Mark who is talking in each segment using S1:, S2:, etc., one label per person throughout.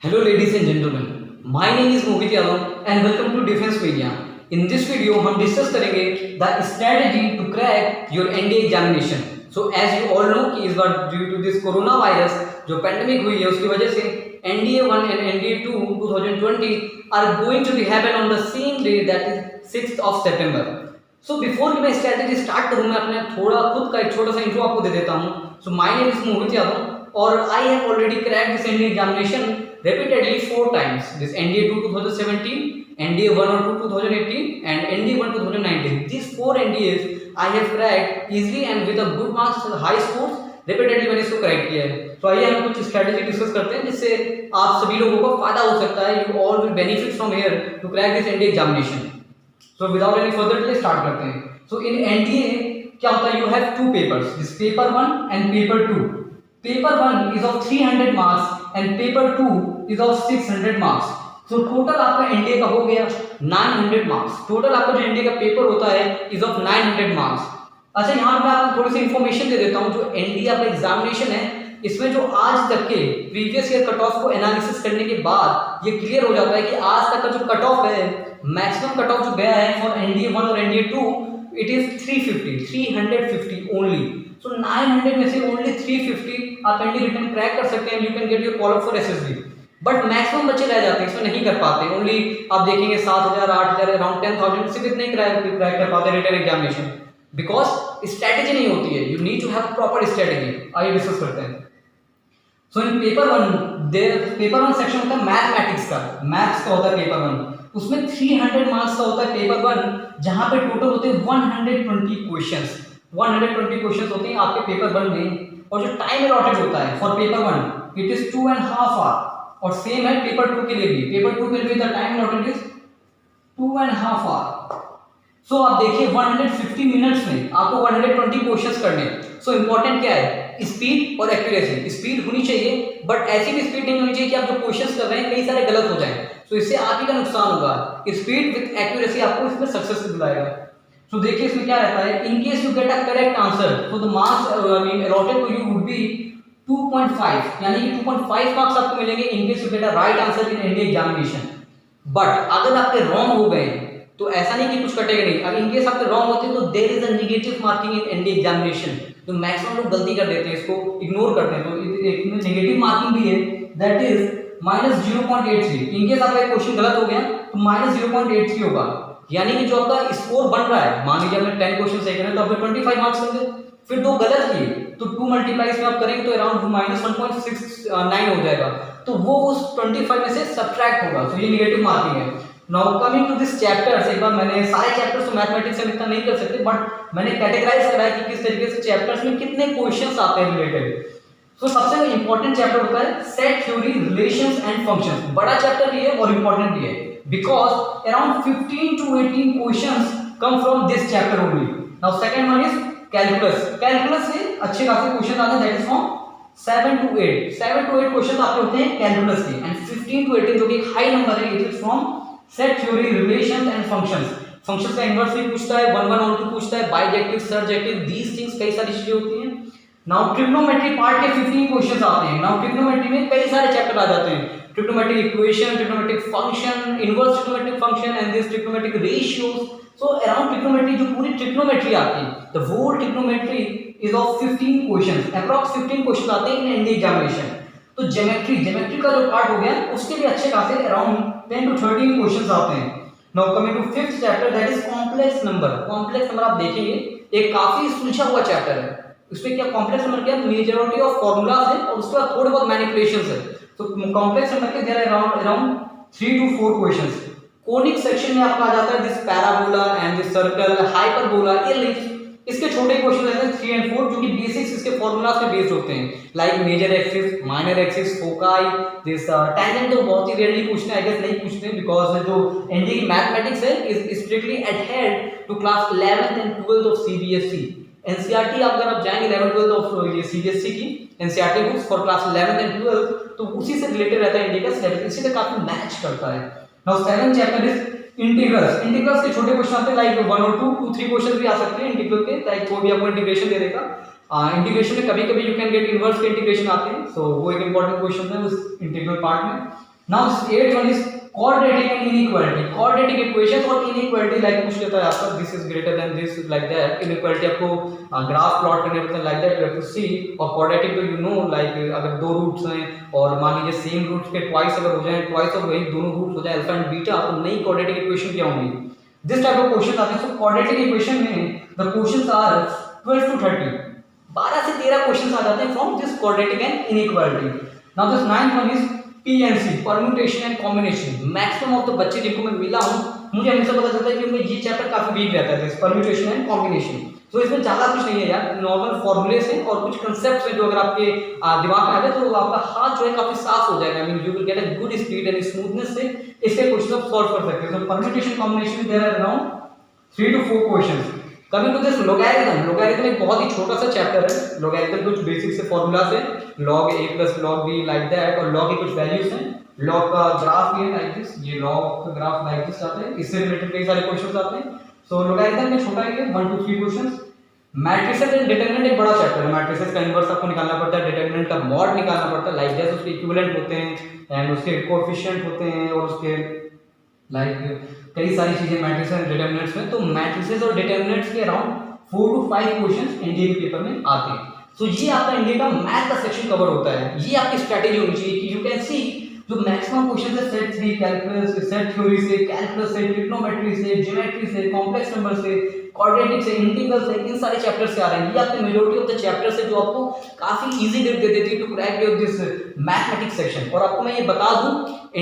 S1: Hello ladies and gentlemen, my name is Mohit Yadav and welcome to Defense Media. In this video हम discuss करेंगे the strategy to crack your NDA examination. So as you all know कि इस बार due to this corona virus जो pandemic हुई है उसकी वजह से NDA 1 and NDA 2 2020 are going to be happen on the same day, that is 6th of September. So before मैं strategy start करूँ मैं अपने थोड़ा खुद का एक छोटा सा इंट्रो आपको दे देता हूँ. So my name is Mohit Yadav और I have already cracked this NDA examination repeatedly 4 times. This NDA 2 2017, NDA 1 or 2 2018 and NDA 1 2019. These 4 NDAs I have cracked easily and with a good marks, high scores. repeatedly मैंने इसको crack किया है. तो आइए हम कुछ strategy discuss करते हैं जिससे आप सभी लोगों को फायदा हो सकता है. You all will benefit from here to crack this NDA examination. So without any further delay start करते हैं. सो इन एनडीए क्या होता है, you have 2 papers, this paper 1 and paper 2. Paper 1 is of 300 marks and paper 2 is of 600 marks. तो total आपका NDA का हो गया 900 मार्क्स. टोटल आपका जो एनडीए का पेपर होता है इज ऑफ 900 मार्क्स. अच्छा, यहाँ पे आपको थोड़ी सी इन्फॉर्मेशन दे देता हूँ. जो एनडीए आपका एग्जामिनेशन है इसमें जो आज तक के प्रीवियस ईयर कट ऑफ को एनालिसिस करने के बाद ये क्लियर हो जाता है कि आज तक का जो कट ऑफ है, मैक्सिमम कट ऑफ जो गया है फॉर एनडीए 1 और एनडीए 2 इट इज 350 ओनली. सो 900 में से ओनली 350 आप एनडीए रिटर्न क्रैक कर सकते हैं. You can get your call up for SSB. But maximum बच्चे रह जाते हैं, इसमें नहीं कर पाते. ओनली आप देखेंगे 7000 8000 अराउंड 10,000 सिर्फ इतने ही क्रैक कर पाते रिटर्न एग्जामिनेशन, बिकॉज स्ट्रेटेजी नहीं होती है. You need to have proper strategy. आइए डिस्कस करते हैं. सो इन पेपर 1 सेक्शन होता है मैथमेटिक्स का, मैथ्स का होता है पेपर 1. उसमें 300 मार्क्स का होता है पेपर 1, जहां पे टोटल होते हैं 120 क्वेश्चंस. 120 क्वेश्चंस होते हैं आपके पेपर 1 में. और जो टाइम अलॉटेड होता है for paper 1 it is 2.5 hour. और सेम है पेपर 2 के लिए भी. पेपर 2 के लिए the time allotted is 2.5 hour. So आप देखिए 150 मिनट्स में आपको 120 क्वेश्चंस करने. सो इंपॉर्टेंट क्या है, स्पीड और एक्यूरेसी. स्पीड होनी चाहिए बट ऐसी भी स्पीड नहीं होनी चाहिए कि आप जो क्वेश्चंस कर रहे हैं कई सारे गलत हो जाएं. सो इससे आप ही का नुकसान होगा. स्पीड विद एक्यूरेसी आपको इसमें सक्सेस दिलाएगा. सो देखिए इसमें क्या रहता है, in case you get a correct answer तो the marks allotted to you would be 2.5, यानी कि 2.5 मार्क्स आपको मिलेंगे in case you get a right answer in NDA examination. But अगर आपके रॉन्ग हो गए तो ऐसा नहीं कि कुछ कटेगा नहीं. अगर इन केस आपके रॉन्ग होते हैं तो there is a negative marking in NDA examination. तो मैक्सिमम लोग गलती कर देते हैं, इसको इग्नोर करते हैं. तो इसमें नेगेटिव मार्किंग भी है, दैट इज -0.83. इन केस आपका क्वेश्चन गलत हो गया तो -0.83 होगा. यानी कि जो आपका स्कोर बन रहा है, मान लीजिए आपने 10 क्वेश्चन सही करे तो आपके 25 मार्क्स होंगे. फिर 2 गलत किए तो 2 मल्टीप्लाई में आप करेंगे तो अराउंड -1.69 हो जाएगा. तो वो उस 25 में से सब्ट्रैक्ट होगा. तो ये नेगेटिव मार्किंग है. Now coming to this chapters, एक बार मैंने सारे चैप्टर्स तो मैथमेटिक्स से इतना नहीं कर सकते बट मैंने कैटेगराइज करा है कि किस तरीके से चैप्टर्स में कितने क्वेश्चंस आते हैं रिलेटेड. तो सबसे इंपॉर्टेंट चैप्टर होता है set theory, relations and functions. बड़ा चैप्टर भी है और इंपॉर्टेंट भी है because around 15 to 18 questions come from this chapter only. Now second one is calculus. Calculus से अच्छे खासे क्वेश्चन आते हैं, that is from 7 to 8 question आपके होते हैं कैलकुलस के. एंड 15 to 18 जो कि हाई नंबर है, it is from set theory, relations and functions. Functions का इनवर्स भी पूछता है, 1 1 और 2 पूछता है, बाइजेक्टिव, सरजेक्टिव, दीस थिंग्स कई सारी चीजें होती हैं. नाउ ट्रिग्नोमेट्री पार्ट के 15 क्वेश्चंस आते हैं. नाउ ट्रिग्नोमेट्री में कई सारे चैप्टर आ जाते हैं. Trigonometric equation, trigonometric function, inverse trigonometric function and this trigonometric ratios. So around trigonometry जो पूरी ट्रिग्नोमेट्री आती है, the whole trigonometry is of 15 questions. Approx 15 question आते हैं इन एनडीए एग्जामिनेशन. तो ज्योमेट्री का जो पार्ट हो गया उसके भी अच्छे खासे अराउंड 10 to 13 क्वेश्चंस आते हैं. Now coming to 5th chapter, that is complex number. Complex number आप देखेंगे एक काफी सुलझा हुआ चैप्टर है. उसमें क्या कॉम्प्लेक्स नंबर क्या, मेजॉरिटी ऑफ फार्मूलाज है और उसके बाद थोड़े बहुत मैनिपुलेशंस है. तो कॉम्प्लेक्स नंबर के there are around 3 to 4 questions. Conic section में आपका आ जाता है this parabola and this circle, hyperbola, ellipse. इसके छोटे क्वेश्चन रहते हैं 3 and 4 जो कि बेसिक्स इसके फार्मूलाज पे बेस्ड होते हैं, like major axis, minor axis, foci, this tangent. तो बहुत ही रेयरली पूछते हैं, आई गेस नहीं पूछते हैं बिकॉज जो एनडीए की मैथमेटिक्स है is strictly adhered to class 11th and 12th of CBSE. NCERT अगर आप जाएंगे 11th 12th ऑफ ये सीबीएसई की NCERT books for class 11th and 12th तो उसी से रिलेटेड रहता है इंडिया का सिलेबस, इसी से काफी मैच करता है. Now 7th chapter is integrals. Integrals के छोटे क्वेश्चन आते हैं लाइक 1 और 2 3 क्वेश्चन भी आ सकते हैं इंटीग्रल के, लाइक कोई भी आपको इंटीग्रेशन दे देगा. इंटीग्रेशन में कभी कभी यू कैन गेट इनवर्स के इंटीग्रेशन आते हैं. सो वो एक इंपॉर्टेंट क्वेश्चन है उस इंटीग्रल पार्ट में. Now this 8th one is quadratic and inequality. quadratic equations और inequality लाइक पूछ लेता है आपका this is greater than this like that. inequality आपको ग्राफ प्लॉट करने पड़ते हैं like that you have to see. और quadratic तो यू नो लाइक अगर दो रूट्स हैं और मान लीजिए सेम रूट्स के ट्वाइस अगर हो जाए ट्वाइस ऑफ वही दोनों रूट्स हो जाए अल्फा एंड बीटा तो नई quadratic इक्वेशन क्या होंगी. दिस टाइप ऑफ क्वेश्चन आते हैं. सो quadratic इक्वेशन में द क्वेश्चंस आर 12 to 30. 12 से 13 क्वेश्चंस आ जाते हैं from this quadratic and inequality. Now this 9th one is PNC, permutation and combination. Maximum of the बच्चे जिनको मैं मिला हूं मुझे हमेशा पता चलता है कि उनमें ये चैप्टर काफी वीक रहता है परम्यूटेशन एंड कॉम्बिनेशन. तो इसमें ज्यादा कुछ नहीं है यार, नॉर्मल फॉर्मूलेस हैं और कुछ कांसेप्ट्स हैं जो अगर आपके दिमाग में आ गए तो आपका हाथ जो है काफी साफ हो जाएगा. I mean you will get a good speed and smoothness से इसके क्वेश्चन आप सॉल्व कर सकते हैं. तो permutation combination there are around 3 to 4 questions. Coming to this logarithm. Logarithm एक बहुत ही छोटा सा चैप्टर है. लोगैरिथम कुछ बेसिक से फॉर्मूलाज है log a plus log b like that और log की कुछ वैल्यूज हैं. log का ग्राफ भी है लाइक दिस. ये log का ग्राफ लाइक दिस आते हैं. इससे रिलेटेड कई सारे क्वेश्चंस आते हैं. सो लोगैरिथम में छोटा है 1 to 3 questions. Matrices and determinant एक बड़ा चैप्टर है. मैट्रिसेस का इनवर्स आपको निकालना पड़ता है, डिटरमिनेंट का मॉड निकालना पड़ता है लाइक दैट. उसके इक्विवेलेंट होते हैं एंड उसके कोएफिशिएंट होते हैं और उसके लाइक कई सारी चीजें मैट्रिसेस एंड डिटरमिनेंट्स में. तो मैट्रिसेस और डिटरमिनेंट्स के अराउंड 4 to 5 क्वेश्चंस एनडीए के पेपर में आते हैं. तो ये आपका एनडीए का मैथ का सेक्शन कवर होता है. ये आपकी स्ट्रेटजी होनी चाहिए कि यू कैन सी जो मैक्सिमम क्वेश्चन है सेट 3 कैलकुलस से, सेट थ्योरी से, कैलकुलस से, ट्रिग्नोमेट्री से, ज्योमेट्री से, कॉम्प्लेक्स नंबर से, क्वाड्रेटिक से, इंटीग्रल से, इन सारे चैप्टर्स से आ रहे हैं. ये आपके मेजॉरिटी ऑफ द चैप्टर्स है जो आपको काफी इजी ग्रिप दे देती है to crack your this mathematics section. और आपको मैं ये बता दूं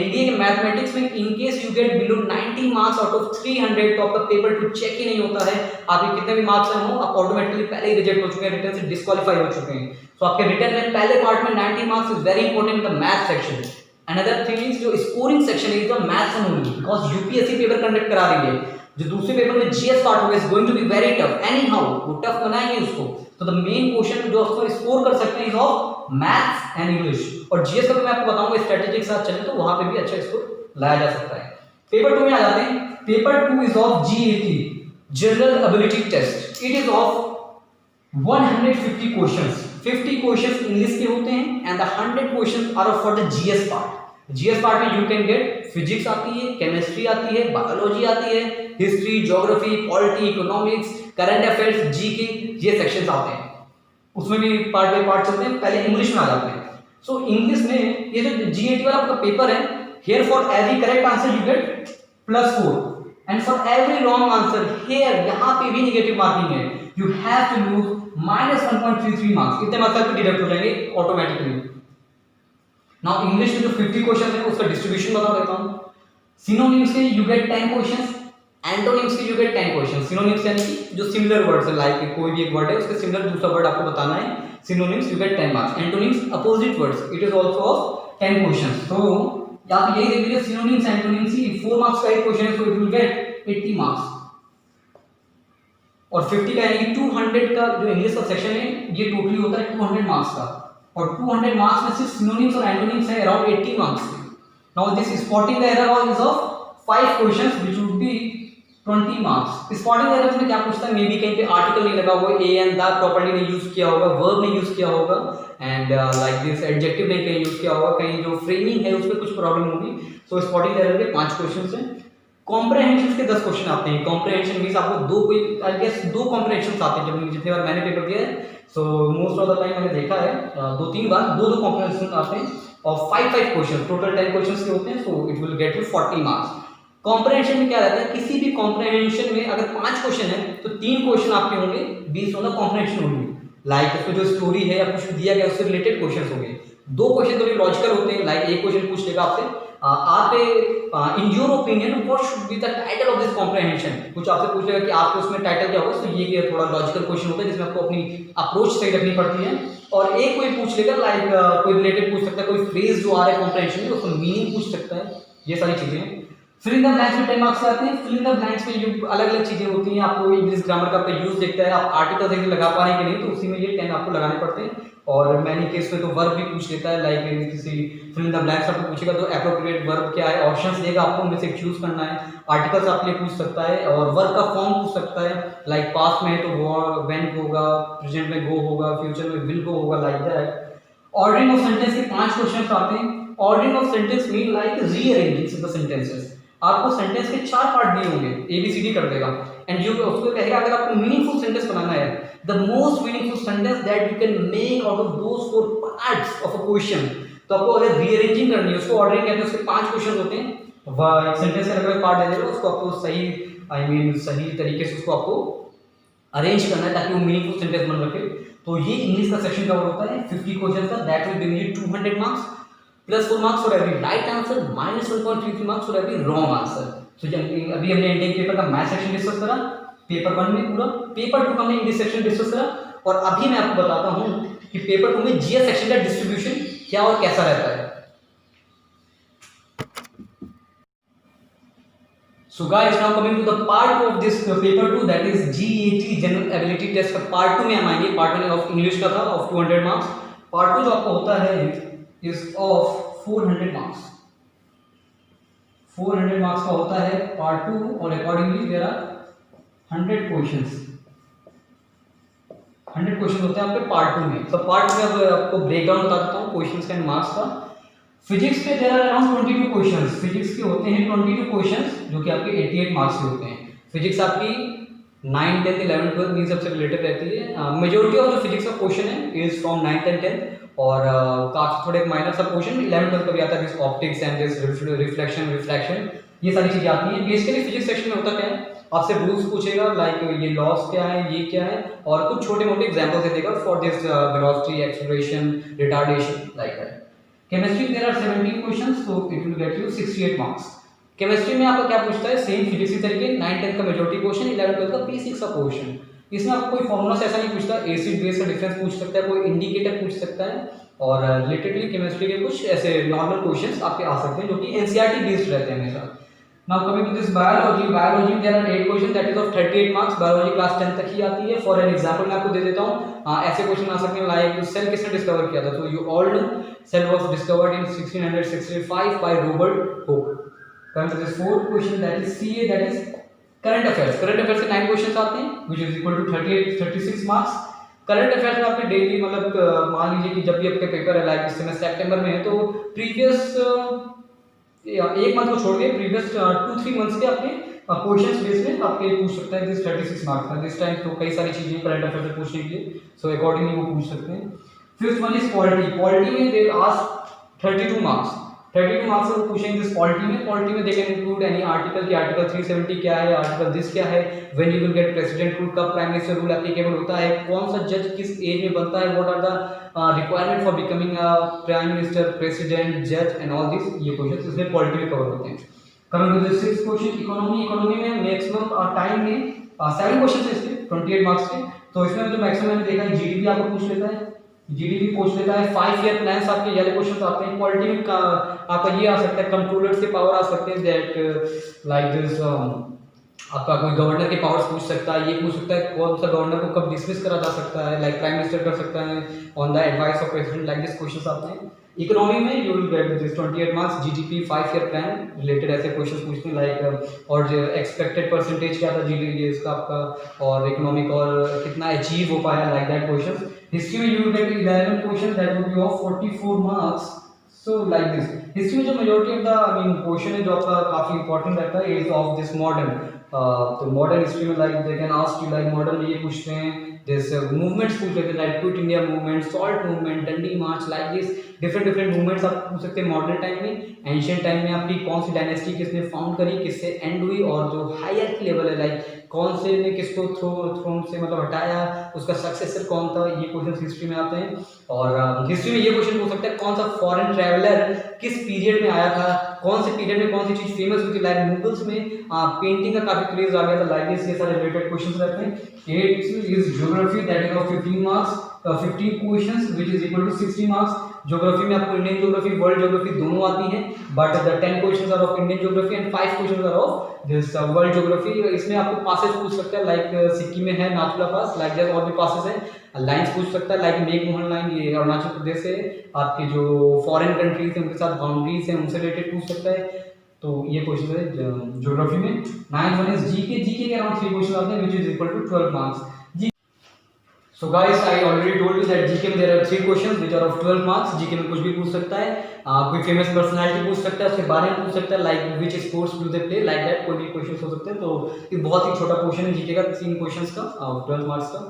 S1: एनडीए के मैथमेटिक्स में इन case you gate below 90 marks out of 300 तो आपका पेपर टू चेक ही नहीं होता है. आपके कितने भी मार्क्स हो आप ऑटोमेटिकली पहले ही रिजेक्ट हो चुके हैं, रिटन से डिस्क्वालीफाई हो चुके हैं. तो आपके रिटन में पहले पार्ट में 90 marks is very important in the math section. Another thing is जो scoring section is the maths and only because UPSC paper conduct करा रही है. जो दूसरे पेपर में जीएस पार्ट होगा is going to be very tough anyhow. वो tough बनाएंगे उसको. तो द मेन क्वेश्चन जो आपको स्कोर कर सकते हैं is of maths and English. और जीएस का भी मैं आपको बताऊंगा स्ट्रेटेजी के साथ चले तो वहां पे भी अच्छा स्कोर लाया जा सकता है. पेपर 2 में आ जाते हैं. Paper 2 is of GAT general ability test. It is of 150 questions. 50 questions English के होते हैं and the 100 questions are for the GS part. GS part में यू कैन गेट फिजिक्स आती है, केमिस्ट्री आती है, बायोलॉजी आती है, history, geography, polity, economics, current affairs, GK, ये सेक्शंस आते हैं. उसमें भी पार्ट बाय पार्ट चलते हैं. पहले इंग्लिश में आ जाते हैं. सो इंग्लिश में ये जो जीएटी वाला आपका पेपर है, here for every correct answer you get +4 and for every wrong answer here यहाँ पे भी नेगेटिव मार्किंग है. you have to lose -1.33 marks. इतने मार्क्स आपको डिडक्ट हो जाएंगे ऑटोमेटिकली. नाउ इंग्लिश में जो 50 क्वेश्चन है उसका डिस्ट्रीब्यूशन बता देता हूँ. सिनोनिम्स के you get 10 क्वेश्चंस, एंटोनिम्स के you get 10 क्वेश्चंस. सिनोनिम्स यानी कि जो सिमिलर वर्ड्स है लाइक कोई भी एक वर्ड है उसके सिमिलर दूसरा वर्ड आपको बताना है. Synonyms you get 10 marks. Antonyms opposite words it is also of 10 questions. तो आप यही देख लीजिए सिनोनिम्स एंटोनिम्स ही 4 मार्क्स का एक क्वेश्चन है. सो इट विल गेट 80 मार्क्स. और 50 का यानी कि 200 का जो इंग्लिश का सेक्शन है ये टोटली होता है 200 मार्क्स का. और 200 मार्क्स में सिर्फ सिनोनिम्स और एंटोनिम्स है around 80 marks. Now this spotting the error is of 5 questions which would be 20 marks. Spotting errors में क्या पूछता है, मे बी कहीं पे आर्टिकल नहीं लगा हुआ, ए एंड द प्रॉपर्ली नहीं यूज किया होगा, वर्ब नहीं यूज किया होगा एंड लाइक दिस एडजेक्टिव नहीं कहीं यूज किया होगा, कहीं जो फ्रेमिंग है उसमें कुछ प्रॉब्लम होगी. सो स्पॉटिंग एरर के 5 क्वेश्चंस हैं. कॉम्प्रिहेंशन के 10 क्वेश्चन आते हैं. कॉम्प्रिहेंशन मींस आपको दो कोई आई गेस 2 कॉम्प्रिहेंशन आते हैं. जब जितने बार मैंने पेपर दिया है so most of the time मैंने देखा है 2-3 बार 2 कॉम्प्रिहेंशन आते हैं और 5 क्वेश्चन टोटल 10 क्वेश्चंस के होते हैं. सो it will get you 40 marks. Comprehension में क्या रहता है, किसी भी कॉम्प्रिहेंशन में अगर 5 क्वेश्चन है तो 3 क्वेश्चन आपके होंगे बेस्ड ऑन द कॉम्प्रिहेंशन होंगे. लाइक उसमें जो स्टोरी है या कुछ दिया गया उससे रिलेटेड क्वेश्चंस होंगे. 2 क्वेश्चन तो लॉजिकल होते हैं. लाइक एक क्वेश्चन पूछ लेगा आपसे आप in your opinion what should be the title of this comprehension. कुछ आपसे पूछ लेगा कि आपके उसमें टाइटल क्या होगा. तो ये थोड़ा लॉजिकल क्वेश्चन होता है जिसमें आपको अपनी अप्रोच सही रखनी पड़ती है. और एक कोई पूछ लेगा लाइक कोई रिलेटेड पूछ सकता है, कोई फ्रेज जो आ रहा है कॉम्प्रिहेंशन में उसका मीनिंग पूछ सकता है. ये सारी चीजें. फिल इन द ब्लैंक्स में 10 मार्क्स आते हैं. फिल इन द ब्लैंक्स में जो अलग अलग चीजें होती हैं आपको इंग्लिश ग्रामर का आपका यूज देखता है. आप आर्टिकल से लगा पा रहे हैं कि नहीं तो उसी में ये 10 आपको लगाने पड़ते हैं. और मैनी केस में तो वर्ब भी पूछ लेता है. लाइक किसी फिल इन द ब्लैंक्स आपको पूछेगा तो एप्रोप्रिएट वर्ब क्या है, ऑप्शंस देगा आपको, उनमें से चूज करना है. आर्टिकल्स आपके लिए पूछ सकता है और वर्ब का फॉर्म पूछ सकता है. लाइक पास्ट में है तो व्हेन होगा, प्रेजेंट में गो होगा, फ्यूचर में विल गो होगा like that. Ordering of sentence के 5 क्वेश्चंस आते हैं. Ordering of sentence mean like rearranging the sentences. आपको सेंटेंस के 4 पार्ट दिए होंगे, ABCD कर देगा एंड जो उसको कहेगा अगर आपको मीनिंगफुल सेंटेंस बनाना है, the most meaningful sentence that you can make out of those 4 parts of a question. तो आपको अगर रीअरेंजिंग करनी है, उसको ऑर्डरिंग कहते हैं, उसके 5 क्वेश्चन होते हैं, वह सेंटेंस के अलग-अलग पार्ट दे देगा, उसको आपको सही सही तरीके से उसको आपको अरेंज करना है ताकि वो मीनिंगफुल सेंटेंस बन रखे। तो ये इंग्लिश का सेक्शन कवर होता है 50 क्वेश्चन का, that will bring you 200 marks plus 4 marks for every right answer minus 1.33 marks for every wrong answer. तो अभी हमने इंडियन पेपर का मैथ सेक्शन डिस्कस करा पेपर 1 में पूरा, पेपर 2 का हमने इंग्लिश सेक्शन डिस्कस करा, और अभी मैं आपको बताता हूँ कि पेपर 2 में जीएस सेक्शन का डिस्ट्रीब्यूशन क्या और कैसा रहता है। So guys, now coming to the part 2 of this paper 2, that is GAT General Ability Test का part 2 में हम आएंगे। part 1 ऑफ इंग्लिश का था ऑफ 200 मार्क्स, part 2 जो आपको होता है इज ऑफ 400 मार्क्स। 400 मार्क्स का होता है part 2 और accordingly there are 100 questions. 100 question होते हैं आपके part 2 में। तो part 2 में अब आपको ब्रेकडाउन बता देता हूँ क्वेश्चंस का एंड मार्क्स का। फिजिक्स के there are around 22 questions. Physics के होते हैं 22 क्वेश्चंस जो कि आपके 88 मार्क्स के होते हैं। फिजिक्स आपकी 9, 10, 11, 12 इन सबसे रिलेटेड रहती है। मेजॉरिटी ऑफ जो फिजिक्स का क्वेश्चन है is from 9th and 10th, और काफी थोड़े माइनर सब क्वेश्चन 11, 12 का भी आता है, this optics and this reflection refraction, ये सारी चीजें आती हैं। बेसिकली फिजिक्स सेक्शन में होता क्या है, आपसे रूल्स पूछेगा लाइक ये लॉस क्या है, ये क्या है, और कुछ छोटे मोटे एग्जांपल्स दे देगा for this velocity, acceleration, retardation, like that. Chemistry there are 17 questions, so it will get you 68 marks. Chemistry में आपका क्या पूछता है, सेम फिजिक्स की तरीके 9, 10 का मेजॉरिटी क्वेश्चन, 11, 12 का बेसिक्स का क्वेश्चन। इसमें आपको कोई फॉर्मूला से ऐसा नहीं पूछता, एसिड बेस का डिफरेंस पूछ सकता है, कोई इंडिकेटर पूछ सकता है, और रिलेटेडली केमिस्ट्री के कुछ ऐसे नॉर्मल क्वेश्चंस आपके आ सकते हैं जो कि एनसीईआरटी बेस्ड रहते हैं हमेशा। Now coming to this biology, biology में there are 8 question that is of 38 marks. Biology class 10 तक ही आती है। फॉर एन एग्जांपल मैं आपको दे देता हूं, ऐसे क्वेश्चन आ सकते हैं लाइक सेल किसने डिस्कवर किया था, तो you all know cell was discovered in 1665 by Robert Hooke. Coming to this fourth question that is CA, that is current affairs. Current affairs से 9 क्वेश्चंस आते हैं which is equal to 36 marks. Current affairs में आपके daily मतलब मान लीजिए कि जब भी आपके पेपर है लाइक इस समय सितंबर में है, तो प्रीवियस एक मंथ को छोड़ के प्रीवियस 2-3 मंथ्स के आपके क्वेश्चंस बेस में आपके पूछ सकता है दिस 36 मार्क्स का। दिस टाइम तो कई सारी चीजें करंट अफेयर से पूछने के लिए, सो अकॉर्डिंगली वो पूछ सकते हैं। Fifth one is polity. Polity में दे आस्क 32 मार्क्स। 32 मार्क्स से वो पूछेंगे दिस पॉलिटी में। पॉलिटी में they can include any article की आर्टिकल 370 क्या है, आर्टिकल दिस क्या है, when you will gate president rule, कब प्राइम मिनिस्टर रूल एप्लीकेबल होता है, कौन सा जज किस एज में बनता है, what are the requirement for becoming a prime minister, president, जज एंड ऑल दिस, ये क्वेश्चंस इसमें पॉलिटी में कवर होते हैं। Coming to the sixth question, economy. Economy में मैक्सिमम टाइम में 7 क्वेश्चंस है इसके 28 मार्क्स के। तो इसमें जो मैक्सिमम मैंने देखा है जीडीपी आपको पूछ लेता है, जीडीपी पूछ लेता है, 5 ईयर प्लान्स आपके ये क्वेश्चंस आते हैं। पॉलिटी में आपका ये आ सकता है, कंट्रोलर्स के पावर आ सकते हैं, दैट लाइक दिस आपका कोई गवर्नर के पावर्स पूछ सकता है, ये पूछ सकता है कौन सा गवर्नर को कब डिसमिस करा जा सकता है, लाइक प्राइम मिनिस्टर कर सकता है on the advice of president, like this questions आते हैं। इकोनॉमी में you will get this 28 marks, GDP, 5 year plan related ऐसे क्वेश्चंस पूछते हैं लाइक, और जो एक्सपेक्टेड परसेंटेज क्या था जीडीपी इसका आपका, और इकोनॉमिक और कितना अचीव हो पाया, लाइक दैट क्वेश्चंस। हिस्ट्री में you will gate 11 question that will be of 44 marks. So like this history में जो मेजॉरिटी ऑफ द क्वेश्चन है जो आपका काफी इंपॉर्टेंट रहता है इज ऑफ दिस मॉडर्न। तो मॉडर्न हिस्ट्री में like they can ask you like modern में ये पूछते हैं दिस मूवमेंट्स पूछ लेते हैं like quit India movement, salt movement, डंडी मार्च, लाइक दिस डिफरेंट मूवमेंट्स आप पूछ सकते हैं मॉडर्न टाइम में। एंशिएंट टाइम में आपकी कौन सी डायनेस्टी किसने फाउंड करी, किससे एंड हुई, और जो हायरार्की लेवल है लाइक कौन से ने किसको थ्रोन से मतलब हटाया, उसका सक्सेसर कौन था, ये क्वेश्चन हिस्ट्री में आते हैं। और हिस्ट्री में ये क्वेश्चन पूछ सकते हैं कौन सा फॉरेन ट्रैवलर किस पीरियड में आया था, कौन से पीरियड में कौन सी चीज फेमस हुई थी, लाइक मुगल्स में पेंटिंग का काफी क्रेज आ गया था, लाइक दिस, ये सारे रिलेटेड क्वेश्चंस रहते हैं। 8 is geography that is of 15 marks, 15 questions which is equal to 60 marks. Geography में आपको इंडियन ज्योग्राफी, वर्ल्ड ज्योग्राफी दोनों आती हैं, but the 10 questions are of Indian geography and 5 questions are of this world geography. इसमें आपको passes पूछ सकता है लाइक सिक्किम में है नाथुला पास, लाइक दैट, और भी पासेस हैं। लाइंस पूछ सकता है लाइक मेघमोहन लाइन, ये अरुणाचल प्रदेश से आपके जो फॉरेन कंट्रीज हैं उनके साथ बाउंड्रीज हैं उनसे रिलेटेड पूछ सकता है। तो ये क्वेश्चन है ज्योग्राफी में। 9th one is GK. GK के अराउंड 3 क्वेश्चन आते हैं which is equal to 12 marks. So guys, I already told you that GK में there are 3 questions which are of 12 marks. GK में कुछ भी पूछ सकता है, कोई फेमस पर्सनालिटी पूछ सकता है, उसके बारे में पूछ सकता है, like which sports do they play, like that कोई भी क्वेश्चंस हो सकते हैं. तो ये बहुत ही छोटा क्वेश्चन है जीके का, 3 क्वेश्चंस का 12 मार्क्स का.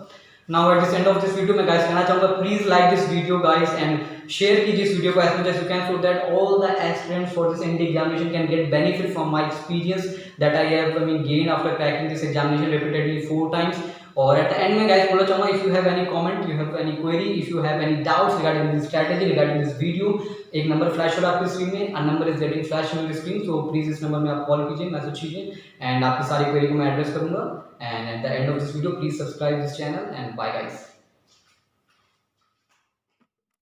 S1: Now at this end of this video मैं guys कहना चाहूँगा, please like this video guys and share कीजिए इस वीडियो को as much as you can so that all the aspirants for this ND examination can get benefit from my experience that I have gained after cracking this examination repeatedly 4 times. और eight the and में guys बोलना चाहूँगा, if you have any comment, you have any query, if you have any doubts regarding this strategy, regarding this video, एक number flash हो रहा है आपकी screen में, a number is getting flash on your screen. So please इस number में आप call कीजिए, मैसेज कीजिए एंड आपकी सारी क्वेरी को मैं एड्रेस करूंगा. And at the end of this video please subscribe this channel and bye guys.